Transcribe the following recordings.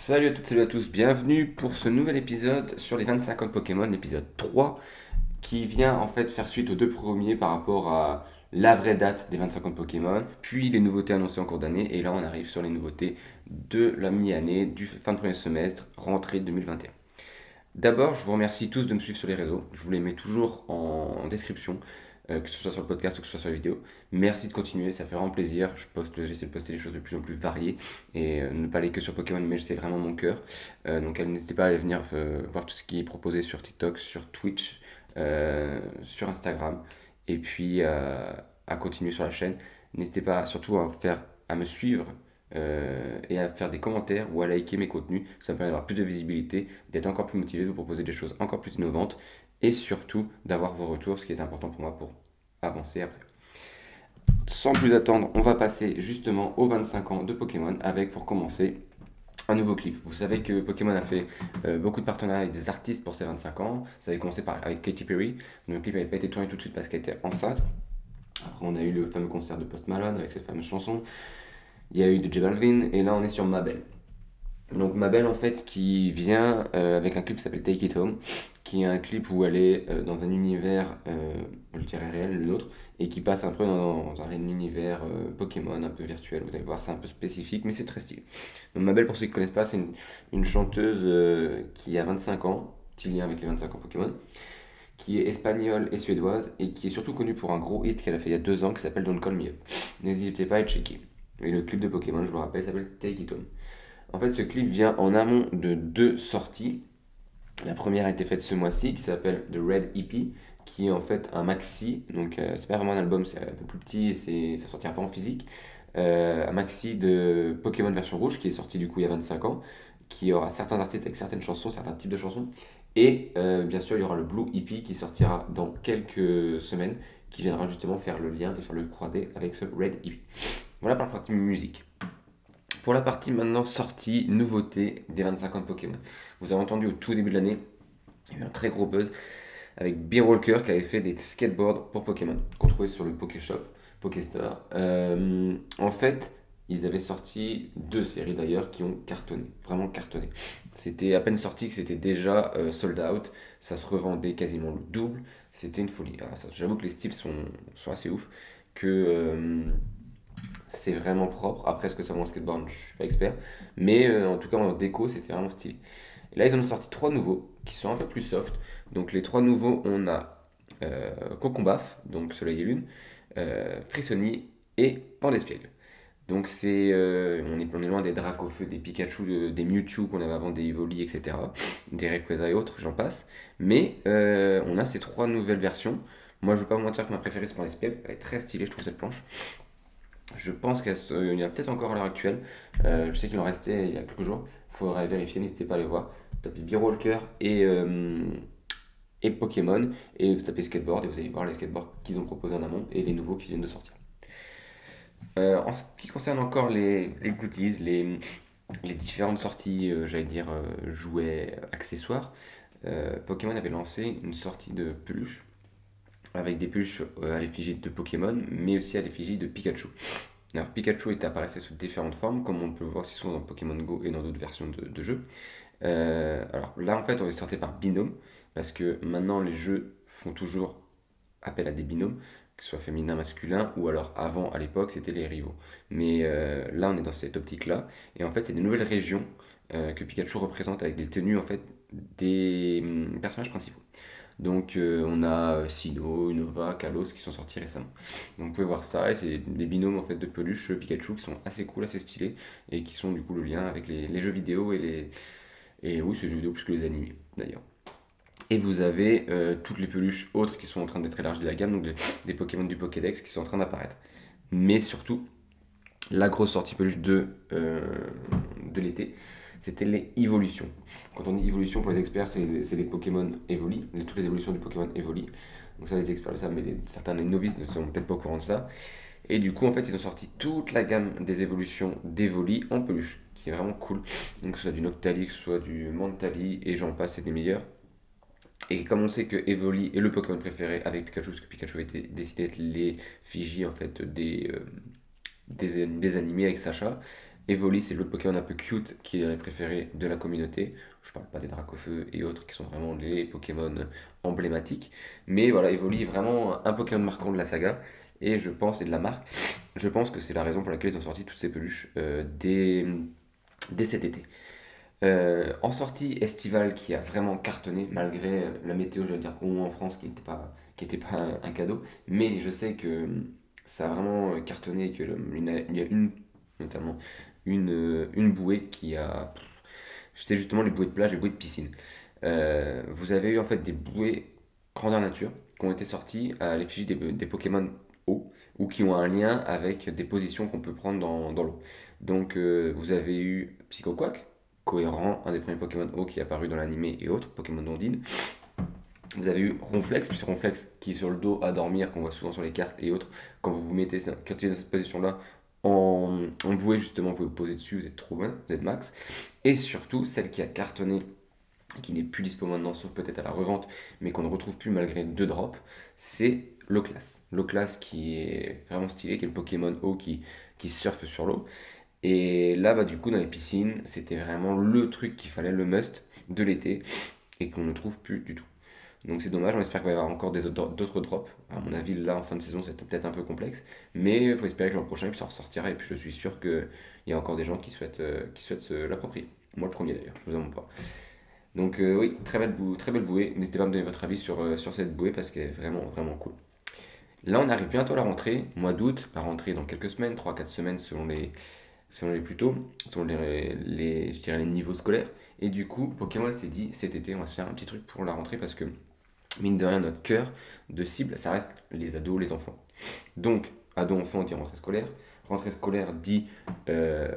Salut à toutes, salut à tous, bienvenue pour ce nouvel épisode sur les 25 ans de Pokémon, l'épisode 3, qui vient en fait faire suite aux deux premiers par rapport à la vraie date des 25 ans de Pokémon, puis les nouveautés annoncées en cours d'année, et là on arrive sur les nouveautés de la mi-année, du fin de premier semestre, rentrée 2021. D'abord, je vous remercie tous de me suivre sur les réseaux. Je vous les mets toujours en description, que ce soit sur le podcast ou que ce soit sur les vidéos. Merci de continuer, ça fait vraiment plaisir. J'essaie de poster des choses de plus en plus variées et ne pas aller que sur Pokémon, mais c'est vraiment mon cœur. Donc n'hésitez pas à aller venir voir tout ce qui est proposé sur TikTok, sur Twitch, sur Instagram, et puis à continuer sur la chaîne. N'hésitez pas surtout à me suivre et à faire des commentaires ou à liker mes contenus. Ça me permet d'avoir plus de visibilité, d'être encore plus motivé, de vous proposer des choses encore plus innovantes et surtout d'avoir vos retours, ce qui est important pour moi pour avancer après. Sans plus attendre, on va passer justement aux 25 ans de Pokémon avec pour commencer un nouveau clip. Vous savez que Pokémon a fait beaucoup de partenariats avec des artistes pour ses 25 ans. Ça avait commencé avec Katy Perry. Le clip n'avait pas été tourné tout de suite parce qu'elle était enceinte. Après, on a eu le fameux concert de Post Malone avec ses fameuses chansons. Il y a eu de J Balvin et là on est sur Mabel. Donc Mabel en fait qui vient avec un clip qui s'appelle Take It Home, qui est un clip où elle est dans un univers, je dirais réel, le nôtre, et qui passe un peu dans un univers Pokémon un peu virtuel. Vous allez voir, c'est un peu spécifique, mais c'est très stylé. Donc Mabel, pour ceux qui ne connaissent pas, c'est une chanteuse qui a 25 ans, petit lien avec les 25 ans Pokémon, qui est espagnole et suédoise, et qui est surtout connue pour un gros hit qu'elle a fait il y a 2 ans qui s'appelle Don't Call Me Up. N'hésitez pas à checker. Et le clip de Pokémon, je vous le rappelle, s'appelle Take It Home. En fait, ce clip vient en amont de 2 sorties. La première a été faite ce mois-ci, qui s'appelle The Red EP, qui est en fait un maxi. Donc, c'est pas vraiment un album, c'est un peu plus petit et ça sortira pas en physique. Un maxi de Pokémon version rouge, qui est sorti du coup il y a 25 ans, qui aura certains artistes avec certaines chansons, certains types de chansons. Et bien sûr, il y aura le Blue EP qui sortira dans quelques semaines, qui viendra justement faire le lien et faire le croisé avec ce Red EP. Voilà pour la partie musique. Pour la partie maintenant sortie, nouveauté des 25 ans de Pokémon. Vous avez entendu au tout début de l'année, il y a eu un très gros buzz avec Beer Walker qui avait fait des skateboards pour Pokémon, qu'on trouvait sur le Pokéshop, Pokéstore. En fait, ils avaient sorti 2 séries d'ailleurs qui ont cartonné, vraiment cartonné. C'était à peine sorti que c'était déjà sold out, ça se revendait quasiment le double, c'était une folie. J'avoue que les styles sont assez ouf, que c'est vraiment propre. Après, est-ce que ça va en skateboard, je suis pas expert. Mais en tout cas, en déco, c'était vraiment stylé. Et là, ils en ont sorti 3 nouveaux qui sont un peu plus soft. Donc, les 3 nouveaux, on a Cocombaf, donc Soleil et Lune, Frissoni et Pandespiègle. Donc, on est loin des Dracofeu, des Pikachu, des Mewtwo qu'on avait avant, des Evoli, etc. Des Rayquaza et autres, j'en passe. Mais on a ces 3 nouvelles versions. Moi, je ne vais pas vous mentir que ma préférée, c'est Pandespiègle. Elle est très stylée, je trouve, cette planche. Je pense qu'il y en a peut-être encore à l'heure actuelle. Je sais qu'il en restait il y a quelques jours. Il faudra vérifier, n'hésitez pas à aller voir. Tapez Beerwalker et Pokémon et vous tapez skateboard et vous allez voir les skateboards qu'ils ont proposés en amont et les nouveaux qui viennent de sortir. En ce qui concerne encore les goodies, les différentes sorties, j'allais dire jouets, accessoires, Pokémon avait lancé une sortie de peluche avec des peluches à l'effigie de Pokémon, mais aussi à l'effigie de Pikachu. Alors Pikachu est apparaissait sous différentes formes, comme on peut le voir si souvent dans Pokémon Go et dans d'autres versions de jeux. Alors là en fait on est sorti par binôme, parce que maintenant les jeux font toujours appel à des binômes, que ce soit féminin, masculin, ou alors avant à l'époque c'était les rivaux. Mais là on est dans cette optique là, et en fait c'est des nouvelles régions que Pikachu représente avec des tenues en fait des personnages principaux. Donc on a Sinnoh, Unova, Kalos qui sont sortis récemment. Donc vous pouvez voir ça, et c'est des binômes en fait de peluches Pikachu qui sont assez cool, assez stylés, et qui sont du coup le lien avec les jeux vidéo et oui, c'est jeux vidéo plus que les animés d'ailleurs. Et vous avez toutes les peluches autres qui sont en train d'être élargies de la gamme, donc des Pokémon du Pokédex qui sont en train d'apparaître. Mais surtout, la grosse sortie peluche de l'été, c'était les évolutions. Quand on dit évolution pour les experts, c'est les Pokémon Evoli, toutes les évolutions du Pokémon Evoli. Donc ça, les experts le savent, mais certains des novices ne sont peut-être pas au courant de ça. Et du coup, en fait, ils ont sorti toute la gamme des évolutions d'Evoli en peluche, qui est vraiment cool. Donc que ce soit du Noctali, que ce soit du Mantali, et j'en passe, c'est des meilleurs. Et comme on sait que Evoli est le Pokémon préféré avec Pikachu, parce que Pikachu a été décidé d'être l'effigie en fait des animés avec Sacha, Evoli, c'est l'autre Pokémon un peu cute qui est les préférés de la communauté. Je parle pas des Dracofeu et autres qui sont vraiment les Pokémon emblématiques. Mais voilà, Evoli est vraiment un Pokémon marquant de la saga. Et je pense, et de la marque, je pense que c'est la raison pour laquelle ils ont sorti toutes ces peluches dès cet été. En sortie estivale qui a vraiment cartonné, malgré la météo, je veux dire, au moins en France, qui était pas un cadeau. Mais je sais que ça a vraiment cartonné et il y a notamment une bouée qui a. C'était justement les bouées de plage, les bouées de piscine. Vous avez eu en fait des bouées grandeur nature qui ont été sorties à l'effigie des Pokémon eau ou qui ont un lien avec des positions qu'on peut prendre dans l'eau. Donc vous avez eu Psychoquack, cohérent, un des premiers Pokémon eau qui est apparu dans l'animé et autres, Pokémon d'Ondine. Vous avez eu Ronflex, puis Ronflex qui est sur le dos à dormir, qu'on voit souvent sur les cartes et autres. Quand vous vous mettez quand il est dans cette position-là, en bouée justement, vous pouvez vous poser dessus, vous êtes trop bon, vous êtes max. Et surtout, celle qui a cartonné, qui n'est plus dispo maintenant, sauf peut-être à la revente, mais qu'on ne retrouve plus malgré deux drops, c'est Loclas. Loclas qui est vraiment stylé, qui est le Pokémon eau qui surfe sur l'eau. Et là, bah, du coup, dans les piscines, c'était vraiment le truc qu'il fallait, le must de l'été, et qu'on ne trouve plus du tout. Donc c'est dommage, on espère qu'il va y avoir encore d'autres drops. À mon avis, là, en fin de saison, c'est peut-être un peu complexe. Mais il faut espérer que l'an prochain, puis ça ressortira. Et puis je suis sûr qu'il y a encore des gens qui souhaitent se l'approprier. Moi, le premier d'ailleurs, je vous en montre pas. Donc oui, très belle bouée. N'hésitez pas à me donner votre avis sur cette bouée parce qu'elle est vraiment, vraiment cool. Là, on arrive bientôt à la rentrée, mois d'août, la rentrée dans quelques semaines, 3 4 semaines selon les plutôt, selon je dirais les niveaux scolaires. Et du coup, Pokémon s'est dit cet été, on va se faire un petit truc pour la rentrée parce que, mine de rien, notre cœur de cible, ça reste les ados, les enfants. Donc, ados, enfants, on dit rentrée scolaire. Rentrée scolaire dit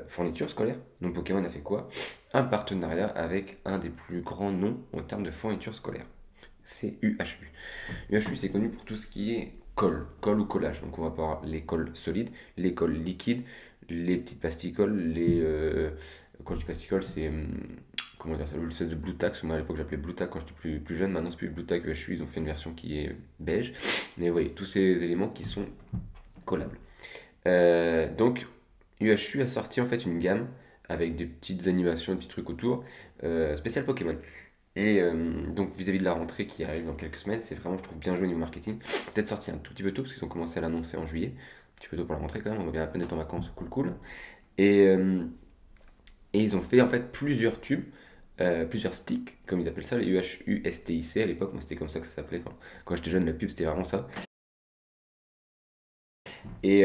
fourniture scolaire. Donc, Pokémon a fait quoi? Un partenariat avec un des plus grands noms en termes de fourniture scolaire. C'est UHU. UHU, c'est connu pour tout ce qui est colle ou collage. Donc, on va avoir les colles solides, les colles liquides, les petites plasticoles, quand je dis plasticoles, c'est. Comment dire ça? L'espèce de Blue Tack. Moi, à l'époque, j'appelais Blue Tack quand j'étais plus jeune. Maintenant, c'est plus Blue Tack UHU. Ils ont fait une version qui est beige. Mais vous voyez, tous ces éléments qui sont collables. Donc, UHU a sorti en fait une gamme avec des petites animations, des petits trucs autour, spécial Pokémon. Et donc vis-à-vis de la rentrée qui arrive dans quelques semaines, c'est vraiment, je trouve, bien joué au niveau marketing. Peut-être sorti un tout petit peu tôt, parce qu'ils ont commencé à l'annoncer en juillet. Un petit peu tôt pour la rentrée quand même, on va bien à peine être en vacances, cool cool. Et, euh, et ils ont fait en fait plusieurs tubes, plusieurs sticks, comme ils appellent ça, les UHU-STIC à l'époque, moi c'était comme ça que ça s'appelait quand j'étais jeune, la pub c'était vraiment ça. Et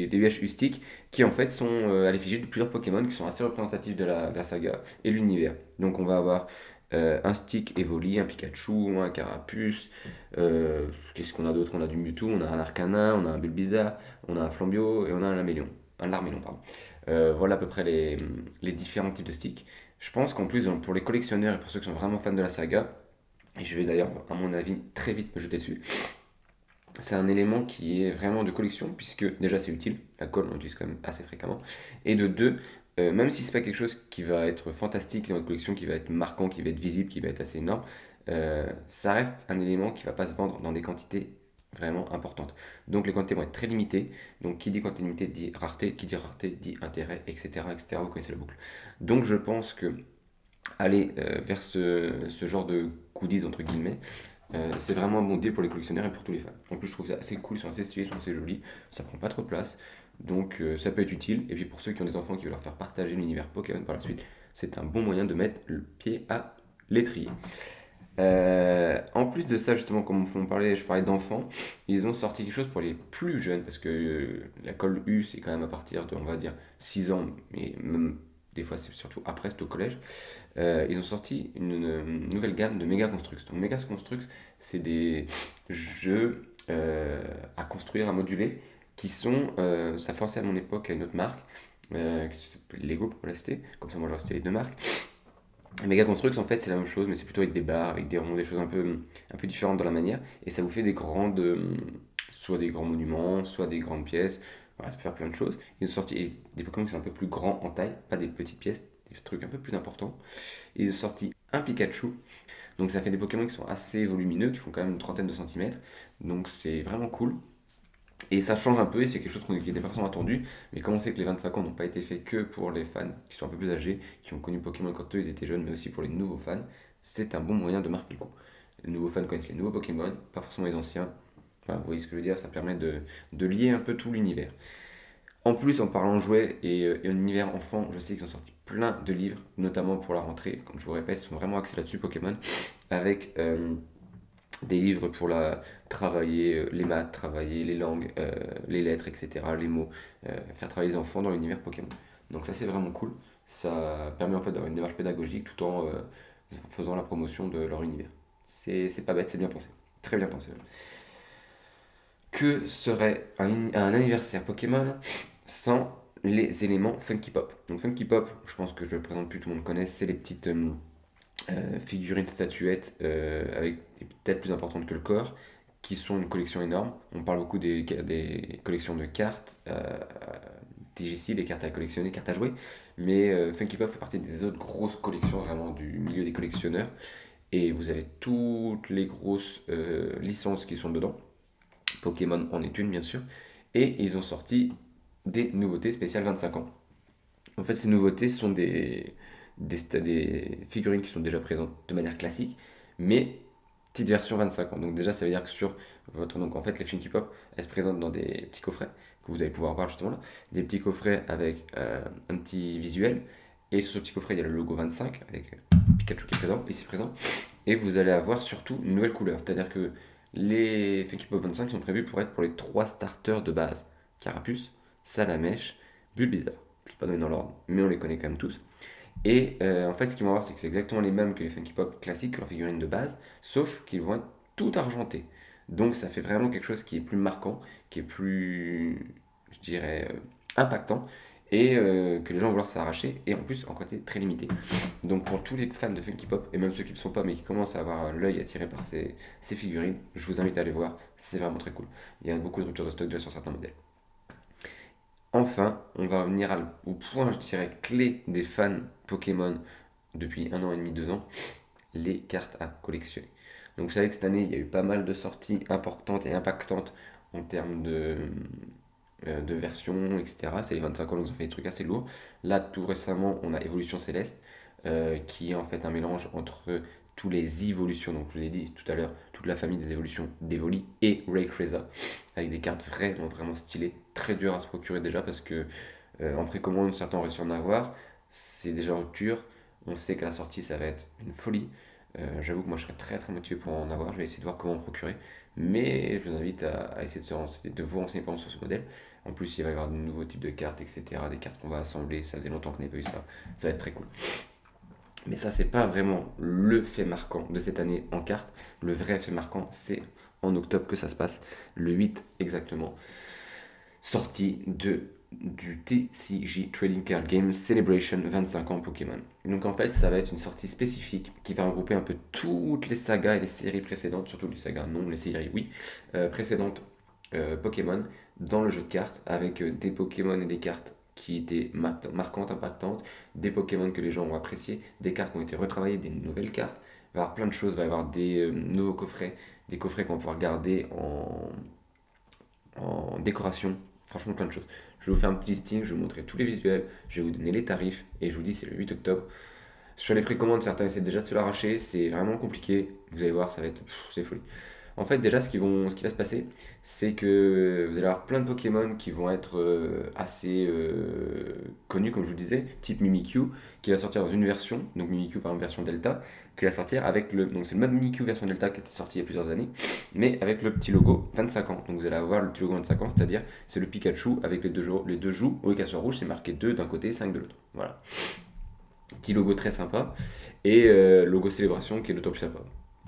les UHU sticks qui en fait sont à l'effigie de plusieurs Pokémon qui sont assez représentatifs de la saga et de l'univers. Donc on va avoir un stick Evoli, un Pikachu, un Carapuce. Qu'est-ce qu'on a d'autre? On a du Mewtwo, on a un Arcana, on a un Bulbizarre, on a un Flambio et on a un Laméléon. Un Larméléon, pardon. Voilà à peu près les différents types de sticks. Je pense qu'en plus, pour les collectionneurs et pour ceux qui sont vraiment fans de la saga, et je vais d'ailleurs, à mon avis, très vite me jeter dessus, c'est un élément qui est vraiment de collection, puisque déjà c'est utile, la colle on l'utilise quand même assez fréquemment, et de deux, même si c'est pas quelque chose qui va être fantastique dans votre collection, qui va être marquant, qui va être visible, qui va être assez énorme, ça reste un élément qui va pas se vendre dans des quantités vraiment importantes. Donc les quantités vont être très limitées, donc qui dit quantité limitée dit rareté, qui dit rareté dit intérêt, etc. etc. Vous connaissez la boucle. Donc je pense que aller vers ce genre de goodies entre guillemets, c'est vraiment un bon deal pour les collectionneurs et pour tous les fans. En plus, je trouve ça assez cool, ils sont assez stylés, ils sont assez jolis, ça prend pas trop de place, donc ça peut être utile. Et puis pour ceux qui ont des enfants qui veulent leur faire partager l'univers Pokémon par la suite, c'est un bon moyen de mettre le pied à l'étrier. En plus de ça, justement, comme on parlait, je parlais d'enfants, ils ont sorti quelque chose pour les plus jeunes, parce que la colle U, c'est quand même à partir de, on va dire, 6 ans, mais même des fois, c'est surtout après, c'est au collège. Ils ont sorti une nouvelle gamme de Mega Construx. Donc, Mega Construx, c'est des jeux à construire, à moduler, qui sont, ça fait penser à mon époque à une autre marque, qui s'appelle Lego pour rester, comme ça moi je restais les deux marques. Mega Construx, en fait, c'est la même chose, mais c'est plutôt avec des barres, avec des ronds, des choses un peu différentes dans la manière. Et ça vous fait soit des grands monuments, soit des grandes pièces. Voilà, ça peut faire plein de choses. Ils ont sorti des Pokémon qui sont un peu plus grands en taille, pas des petites pièces, des trucs un peu plus importants. Ils ont sorti un Pikachu. Donc ça fait des Pokémon qui sont assez volumineux, qui font quand même une trentaine de centimètres. Donc c'est vraiment cool. Et ça change un peu et c'est quelque chose qui était pas forcément attendu. Mais comme on sait que les 25 ans n'ont pas été faits que pour les fans qui sont un peu plus âgés, qui ont connu Pokémon quand eux ils étaient jeunes, mais aussi pour les nouveaux fans, c'est un bon moyen de marquer le coup. Les nouveaux fans connaissent les nouveaux Pokémon, pas forcément les anciens. Enfin, vous voyez ce que je veux dire, ça permet de lier un peu tout l'univers. En plus, en parlant jouets et univers enfant, je sais qu'ils ont sorti plein de livres, notamment pour la rentrée. Comme je vous répète, ils sont vraiment axés là-dessus, Pokémon, avec des livres pour travailler les maths, travailler les langues, les lettres, etc., les mots, faire travailler les enfants dans l'univers Pokémon. Donc ça, c'est vraiment cool. Ça permet en fait d'avoir une démarche pédagogique tout en faisant la promotion de leur univers. C'est pas bête, c'est bien pensé. Très bien pensé. Que serait un anniversaire Pokémon sans les éléments Funky Pop? Donc Funky Pop, je pense que je le présente plus, tout le monde connaît, c'est les petites figurines statuettes avec des têtes plus importantes que le corps, qui sont une collection énorme. On parle beaucoup des collections de cartes, TGC, des cartes à collectionner, cartes à jouer, mais Funky Pop fait partie des autres grosses collections vraiment du milieu des collectionneurs, et vous avez toutes les grosses licences qui sont dedans. Pokémon en est une bien sûr, et ils ont sorti des nouveautés spéciales 25 ans. En fait, ces nouveautés sont des figurines qui sont déjà présentes de manière classique, mais petite version 25 ans. Donc déjà, ça veut dire que sur votre... Donc en fait, les Funky Pop, elles se présentent dans des petits coffrets, que vous allez pouvoir voir justement là. Des petits coffrets avec un petit visuel, et sur ce petit coffret, il y a le logo 25, avec Pikachu qui est présent, ici présent. Et vous allez avoir surtout une nouvelle couleur, c'est-à-dire que les Funky Pop 25 sont prévus pour être pour les 3 starters de base. Carapuce, Salamèche, Bulbizarre. Je ne vais pas donner dans l'ordre, mais on les connaît quand même tous. Et en fait, ce qu'ils vont avoir, c'est que c'est exactement les mêmes que les Funky Pop classiques, que leurs figurines de base, sauf qu'ils vont être tout argentés. Donc ça fait vraiment quelque chose qui est plus marquant, qui est plus, je dirais, impactant, et que les gens vont vouloir s'arracher, et en plus en quantité très limitée. Donc pour tous les fans de Funky Pop, et même ceux qui ne le sont pas, mais qui commencent à avoir l'œil attiré par ces figurines, je vous invite à aller voir, c'est vraiment très cool. Il y a beaucoup de ruptures de stock déjà sur certains modèles. Enfin, on va revenir au point, je dirais, clé des fans Pokémon depuis 1 an et demi, 2 ans, les cartes à collectionner. Donc vous savez que cette année, il y a eu pas mal de sorties importantes et impactantes en termes de versions, etc. C'est les 25 ans, donc ils ont fait des trucs assez lourds. Là, tout récemment, on a Évolution Céleste, qui est en fait un mélange entre tous les évolutions, donc je vous ai dit tout à l'heure, toute la famille des évolutions d'Evoli et Rayquaza, avec des cartes vraiment, vraiment stylées, très dures à se procurer déjà, parce que en précommande, certains ont réussi à en avoir, c'est déjà en rupture, on sait qu'à la sortie, ça va être une folie. J'avoue que moi, je serais très très motivé pour en avoir, je vais essayer de voir comment en procurer, mais je vous invite à essayer de vous renseigner pendant sur ce modèle. En plus, il va y avoir de nouveaux types de cartes, etc. Des cartes qu'on va assembler, ça faisait longtemps qu'on n'avait pas eu ça. Ça va être très cool. Mais ça, c'est pas vraiment le fait marquant de cette année en cartes. Le vrai fait marquant, c'est en octobre que ça se passe, le 8 exactement. Sortie du TCG Trading Card Game Celebration 25 ans Pokémon. Donc en fait, ça va être une sortie spécifique qui va regrouper un peu toutes les sagas et les séries précédentes, surtout les sagas non, les séries oui, précédentes Pokémon dans le jeu de cartes avec des Pokémon et des cartes qui étaient marquantes, impactantes, des Pokémon que les gens ont appréciés, des cartes qui ont été retravaillées, des nouvelles cartes. Il va y avoir plein de choses, il va y avoir des nouveaux coffrets, des coffrets qu'on va pouvoir garder en décoration, franchement plein de choses. Je vais vous faire un petit listing, je vais vous montrer tous les visuels, je vais vous donner les tarifs et je vous dis c'est le 8 octobre. Sur les précommandes, certains essaient déjà de se l'arracher, c'est vraiment compliqué, vous allez voir, ça va être, c'est folie. En fait, déjà, ce qui va se passer, c'est que vous allez avoir plein de Pokémon qui vont être assez connus, comme je vous disais, type Mimikyu, qui va sortir dans une version, donc Mimikyu par exemple version Delta, qui va sortir avec le. Donc c'est le même Mimikyu version Delta qui était sorti il y a plusieurs années, mais avec le petit logo 25 ans. Donc vous allez avoir le petit logo 25 ans, c'est-à-dire c'est le Pikachu avec les deux joues, au lieu qu'elles soient rouges, c'est marqué 2 d'un côté et 5 de l'autre. Voilà. Petit logo très sympa, et logo célébration qui est d'autant plus sympa.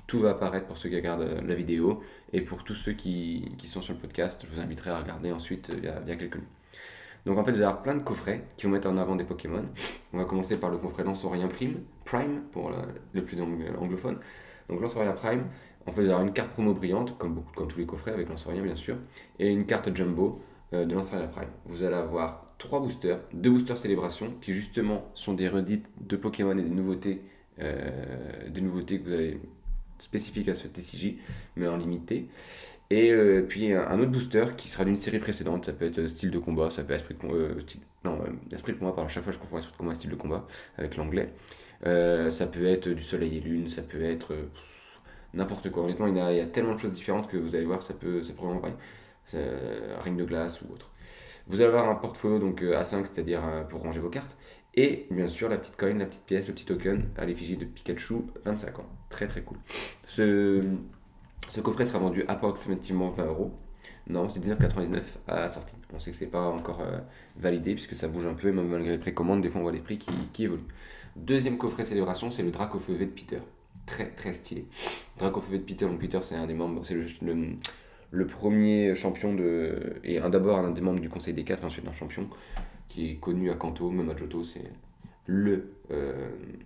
Tout va apparaître pour ceux qui regardent la vidéo et pour tous ceux qui sont sur le podcast, je vous inviterai à regarder ensuite via quelques liens. Donc en fait, vous allez avoir plein de coffrets qui vont mettre en avant des Pokémon. On va commencer par le coffret Lanceurien Prime pour les plus anglophones. Donc Lanceurien Prime, en fait, vous allez avoir une carte promo brillante, comme tous les coffrets avec Lanceurien bien sûr, et une carte Jumbo de Lanceurien Prime. Vous allez avoir 3 boosters, 2 boosters célébration qui justement sont des redites de Pokémon et des nouveautés que vous allez spécifique à ce TCG, mais en limité. Et puis un autre booster qui sera d'une série précédente, ça peut être style de combat, ça peut être esprit de combat, pardon, chaque fois je confonds esprit de combat et style de combat avec l'anglais. Ça peut être du soleil et lune, ça peut être n'importe quoi. Honnêtement, il y a tellement de choses différentes que vous allez voir, ça peut vraiment varier. Ring de glace ou autre. Vous allez avoir un portfolio donc A5, c'est-à-dire pour ranger vos cartes. Et bien sûr la petite coin, la petite pièce, le petit token à l'effigie de Pikachu, 25 ans. Très très cool. Ce coffret sera vendu approximativement 20 euros. Non, c'est 19,99 à la sortie. On sait que c'est pas encore validé puisque ça bouge un peu, et même malgré les précommandes, des fois on voit les prix qui évoluent. Deuxième coffret célébration, c'est le Dracofeu V de Peter. Très très stylé. Dracofeu V de Peter, donc Peter c'est un des membres, c'est le premier champion et d'abord un des membres du Conseil des 4, ensuite un champion qui est connu à Kanto, même à Johto, c'est le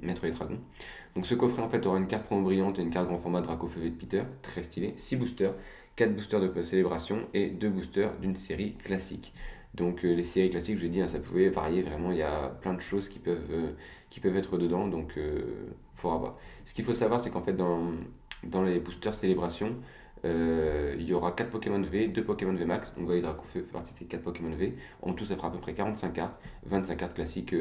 maître des dragons. Donc ce coffret en fait aura une carte promo brillante et une carte grand format Dracofeu V de Peter, très stylé, 6 boosters, 4 boosters de célébration et 2 boosters d'une série classique. Donc les séries classiques, je l'ai dit, hein, ça pouvait varier vraiment, il y a plein de choses qui peuvent être dedans, donc faudra voir. Ce qu'il faut savoir, c'est qu'en fait dans les boosters célébration, il y aura 4 Pokémon V, 2 Pokémon V Max, donc Voyage Dracofeu fait partie de ces 4 Pokémon V. En tout, ça fera à peu près 45 cartes, 25 cartes classiques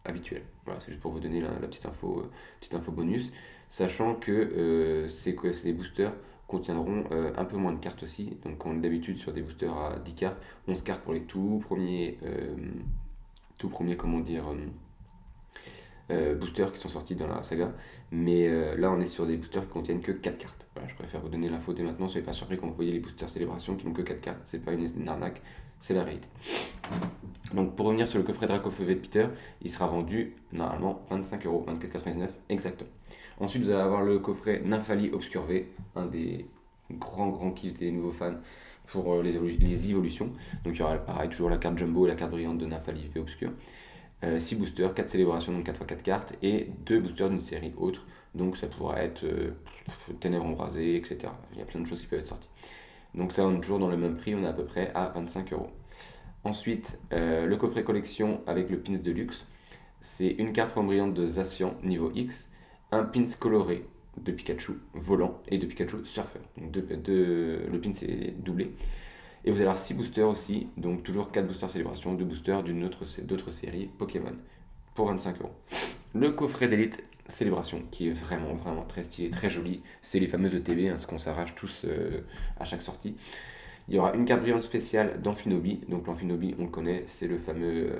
habituelles. Voilà, c'est juste pour vous donner la petite info bonus, sachant que ces boosters contiendront un peu moins de cartes aussi. Donc, on est d'habitude sur des boosters à 10 cartes, 11 cartes pour les tout premiers comment dire, boosters qui sont sortis dans la saga. Mais là, on est sur des boosters qui contiennent que 4 cartes. Voilà, je préfère vous donner l'info dès maintenant, soyez pas surpris quand vous voyez les boosters célébration qui n'ont que 4 cartes, c'est pas une arnaque, c'est la réalité. Donc pour revenir sur le coffret Dracofeu V de Peter, il sera vendu normalement 25 euros, 24,99 exactement. Ensuite vous allez avoir le coffret Nymphali Obscur V, un des grands kiffs des nouveaux fans pour les évolutions. Donc il y aura pareil toujours la carte Jumbo et la carte brillante de Nymphali V Obscur. 6 boosters, 4 célébrations, donc 4x4 cartes, et 2 boosters d'une série autre. Donc ça pourra être Ténèbres embrasées, etc. Il y a plein de choses qui peuvent être sorties. Donc ça, on est toujours dans le même prix, on est à peu près à 25 euros. Ensuite, le coffret collection avec le pins de luxe. C'est une carte brillante de Zacian niveau X, un pins coloré de Pikachu volant et de Pikachu surfeur. Donc le pins est doublé. Et vous allez avoir 6 boosters aussi, donc toujours 4 boosters célébration, 2 boosters d'autres séries Pokémon pour 25 euros. Le coffret d'élite célébration qui est vraiment très stylé, très joli, c'est les fameuses ETB, hein, ce qu'on s'arrache tous à chaque sortie. Il y aura une carte brillante spéciale d'Amphinobi, donc l'Amphinobi on le connaît, c'est le fameux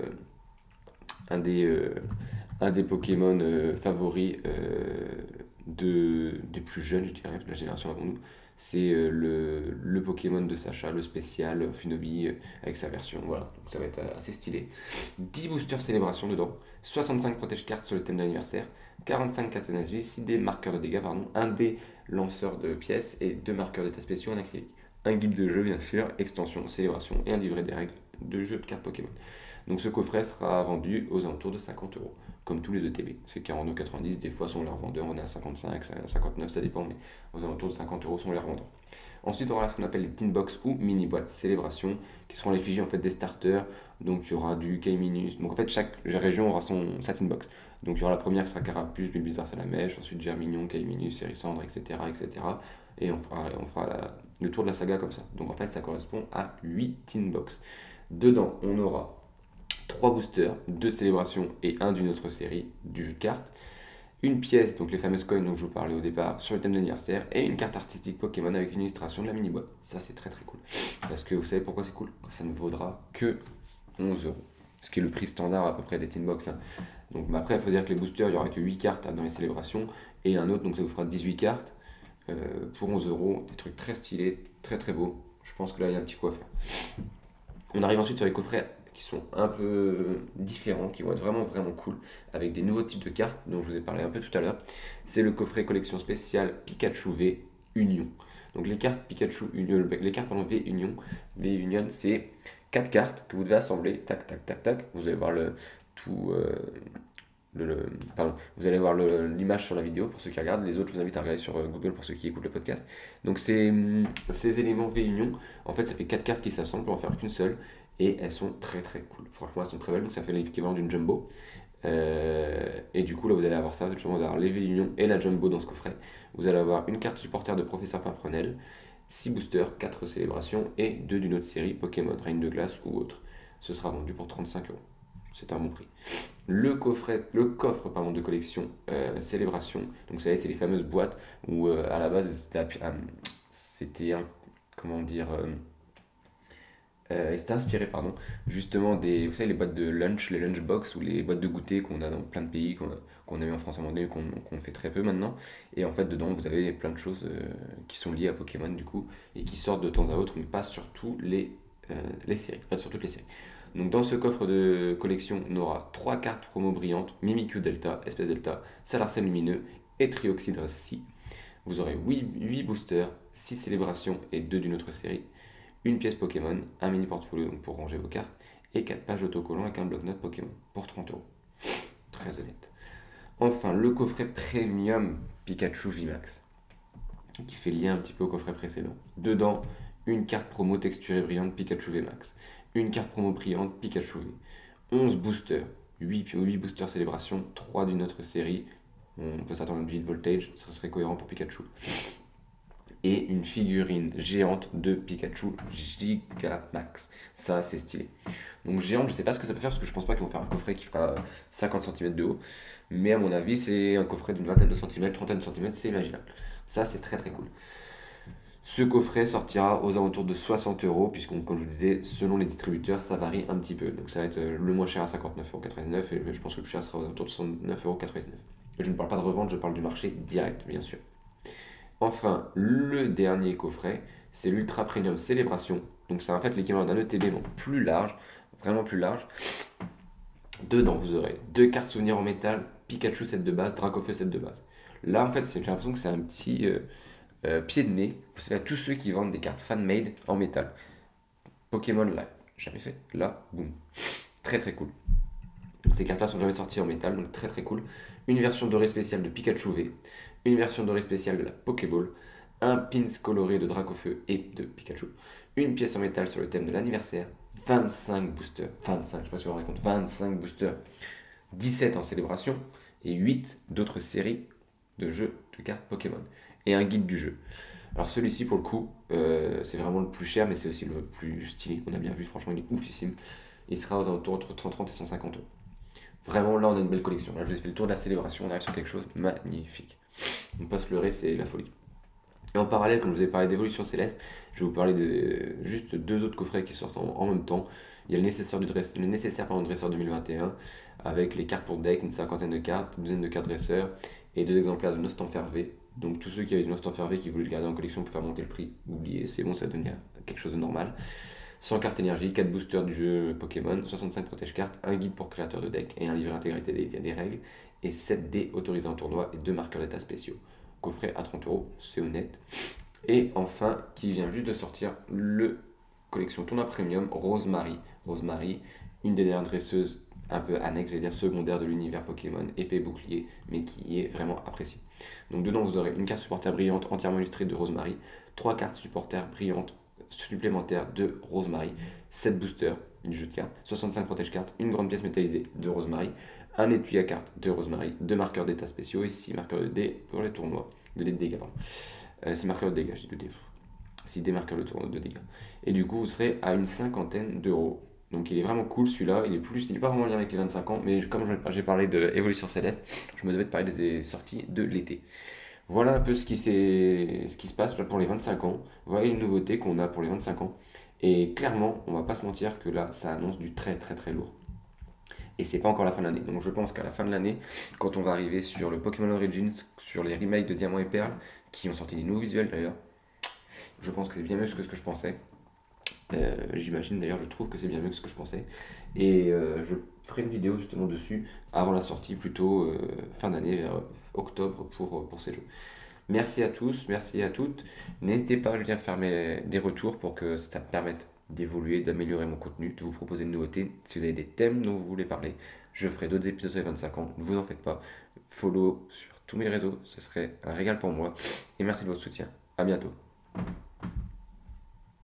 un des Pokémon favoris des plus jeunes, je dirais, de la génération avant nous. C'est le Pokémon de Sacha, le spécial Amphinobi avec sa version, voilà, donc ça va être assez stylé. 10 boosters célébration dedans, 65 protège cartes sur le thème d'anniversaire, 45 cartes énergie, 6 dés marqueurs de dégâts, un dé lanceur de pièces et 2 marqueurs d'état spéciaux en acrylique. Un guide de jeu bien sûr, extension, célébration et un livret des règles de jeu de cartes Pokémon. Donc ce coffret sera vendu aux alentours de 50 euros, comme tous les ETB. C'est 42,90, des fois sont leurs vendeurs, on est à 55, 59, ça dépend, mais aux alentours de 50 euros sont les revendeurs. Ensuite, on aura ce qu'on appelle les tin box ou mini boîtes célébration, qui seront l'effigie en fait des starters. Donc il y aura du K-Minus. Donc en fait, chaque région aura sa tin box. Donc il y aura la première qui sera Carapuce, Bulbizarre, Salamèche, ensuite Germignon, K-Minus, Hérissandre, etc., etc. Et on fera le tour de la saga comme ça. Donc en fait, ça correspond à 8 tin box. Dedans, on aura 3 boosters, 2 célébrations et 1 d'une autre série du jeu de cartes. Une pièce, donc les fameuses coins dont je vous parlais au départ, sur le thème d'anniversaire, et une carte artistique Pokémon avec une illustration de la mini-boîte. Ça, c'est très cool. Parce que vous savez pourquoi c'est cool? Ça ne vaudra que 11 euros. Ce qui est le prix standard à peu près des tin box. Hein. Donc après, il faut dire que les boosters, il n'y aura que 8 cartes dans les célébrations, et un autre, donc ça vous fera 18 cartes pour 11 euros. Des trucs très stylés, très beaux. Je pense que là, il y a un petit coup à faire. On arrive ensuite sur les coffrets qui sont un peu différents, qui vont être vraiment cool, avec des nouveaux types de cartes dont je vous ai parlé un peu tout à l'heure. C'est le coffret collection spéciale Pikachu V Union. Donc les cartes Pikachu Union, V Union, c'est 4 cartes que vous devez assembler, tac. Vous allez voir vous allez voir l'image sur la vidéo pour ceux qui regardent, les autres je vous invite à regarder sur Google pour ceux qui écoutent le podcast. Donc ces éléments V Union, en fait ça fait 4 cartes qui s'assemblent pour en faire qu'une seule. Et elles sont très cool. Franchement, elles sont très belles. Donc ça fait l'équivalent d'une jumbo. Et du coup, là, vous allez avoir ça, justement, vous allez avoir l'Evéunion et la Jumbo dans ce coffret. Vous allez avoir une carte supporter de Professeur Pimprenel, 6 boosters, 4 célébrations et 2 d'une autre série, Pokémon, Reine de Glace ou autre. Ce sera vendu pour 35 euros. C'est un bon prix. Le coffre pardon, de collection Célébration, donc vous savez, c'est les fameuses boîtes où à la base c'était un, comment dire, c'était inspiré, pardon, justement des, vous savez, les boîtes de lunch, les lunchbox ou les boîtes de goûter qu'on a dans plein de pays, qu'on a eu en France à un moment donné, qu'on fait très peu maintenant. Et en fait, dedans, vous avez plein de choses qui sont liées à Pokémon, du coup, et qui sortent de temps à autre, mais pas sur les séries, pas sur toutes les séries. Donc, dans ce coffre de collection, on aura 3 cartes promo brillantes, Mimikyu Delta, Espèce Delta, Salarcem Lumineux et Trioxydre Si. Vous aurez 8 boosters, 6 célébrations et 2 d'une autre série, une pièce Pokémon, un mini portfolio donc pour ranger vos cartes, et 4 pages d'autocollants avec un bloc-notes Pokémon pour 30 euros. Très honnête. Enfin, le coffret Premium Pikachu VMAX, qui fait lien un petit peu au coffret précédent. Dedans, une carte promo texturée brillante Pikachu VMAX, une carte promo brillante Pikachu V, 11 boosters, 8 boosters célébration, 3 d'une autre série. On peut s'attendre à une vie de voltage, ça serait cohérent pour Pikachu. Et une figurine géante de Pikachu Gigamax. Ça, c'est stylé. Donc géante, je sais pas ce que ça peut faire parce que je pense pas qu'ils vont faire un coffret qui fera 50 cm de haut. Mais à mon avis, c'est un coffret d'une vingtaine de centimètres, trentaine de centimètres, c'est imaginable. Ça, c'est très très cool. Ce coffret sortira aux alentours de 60 euros, puisque comme je vous disais, selon les distributeurs, ça varie un petit peu. Donc ça va être le moins cher à 59,99 € et je pense que le plus cher sera aux alentours de 69,99 €. Je ne parle pas de revente, je parle du marché direct, bien sûr. Enfin, le dernier coffret, c'est l'Ultra Premium Célébration. Donc c'est en fait l'équivalent d'un ETB, mais plus large, vraiment plus large. Dedans, vous aurez 2 cartes souvenirs en métal, Pikachu set de base, Dracofeu set de base. Là, en fait, j'ai l'impression que c'est un petit pied de nez. Vous savez, à tous ceux qui vendent des cartes fan-made en métal. Pokémon Live, jamais fait. Là, boum. Très très cool. Ces cartes-là sont jamais sorties en métal, donc très très cool. Une version dorée spéciale de Pikachu V, une version dorée spéciale de la Pokéball, un pins coloré de Dracofeu et de Pikachu, une pièce en métal sur le thème de l'anniversaire, 25 boosters, 25, je sais pas si vous vous rendez compte, 25 boosters, 17 en célébration et 8 d'autres séries de jeux de cartes Pokémon et un guide du jeu. Alors celui-ci pour le coup, c'est vraiment le plus cher mais c'est aussi le plus stylé, on a bien vu, franchement il est oufissime. Il sera aux alentours entre 130 et 150 euros. Vraiment, là, on a une belle collection. Là, je vous ai fait le tour de la célébration. On arrive sur quelque chose de magnifique. On ne pas se leurrer, c'est la folie. Et en parallèle, comme je vous ai parlé d'Évolution Céleste, je vais vous parler de juste 2 autres coffrets qui sortent en même temps. Il y a le nécessaire dresseur 2021 avec les cartes pour deck, une cinquantaine de cartes, une douzaine de cartes dresseurs et 2 exemplaires de Nostanfer V. Donc tous ceux qui avaient du Nostanfer V qui voulaient le garder en collection pour faire monter le prix, oubliez, c'est bon, ça va devenir quelque chose de normal. 100 cartes énergie, 4 boosters du jeu Pokémon, 65 protège cartes, un guide pour créateurs de deck et un livre intégrité des règles, et 7 dés autorisés en tournoi et 2 marqueurs d'état spéciaux. Coffret à 30 euros, c'est honnête. Et enfin, qui vient juste de sortir, le collection tournoi premium Rosemary. Rosemary, une des dernières dresseuses un peu annexe, j'allais dire secondaire de l'univers Pokémon, épée bouclier, mais qui est vraiment appréciée. Donc dedans, vous aurez une carte supporter brillante entièrement illustrée de Rosemary, 3 cartes supporter brillantes supplémentaire de Rosemary, 7 boosters du jeu de cartes, 65 protège cartes, une grande pièce métallisée de Rosemary, un étui à cartes de Rosemary, 2 marqueurs d'état spéciaux et 6 marqueurs de dés pour les tournois, de dégâts, pardon. 6 marqueurs de dégâts, je dis de dés. 6 dés marqueurs de dégâts. Et du coup, vous serez à une cinquantaine d'euros. Donc il est vraiment cool celui-là, il est pas vraiment lié avec les 25 ans, mais comme j'ai parlé de Évolution Céleste, je me devais de parler des sorties de l'été. Voilà un peu ce qui se passe là pour les 25 ans. Voilà une nouveauté qu'on a pour les 25 ans. Et clairement, on va pas se mentir que là, ça annonce du très très très lourd. Et c'est pas encore la fin de l'année. Donc je pense qu'à la fin de l'année, quand on va arriver sur le Pokémon Origins, sur les remakes de Diamant et Perle, qui ont sorti des nouveaux visuels d'ailleurs, je pense que c'est bien mieux que ce que je pensais. J'imagine d'ailleurs, je trouve que c'est bien mieux que ce que je pensais. Et je ferai une vidéo justement dessus avant la sortie, plutôt fin d'année, vers octobre pour ces jeux. Merci à tous, merci à toutes. N'hésitez pas à venir faire des retours pour que ça me permette d'évoluer, d'améliorer mon contenu, de vous proposer de nouveautés. Si vous avez des thèmes dont vous voulez parler, je ferai d'autres épisodes sur les 25 ans. Ne vous en faites pas. Follow sur tous mes réseaux, ce serait un régal pour moi. Et merci de votre soutien. À bientôt.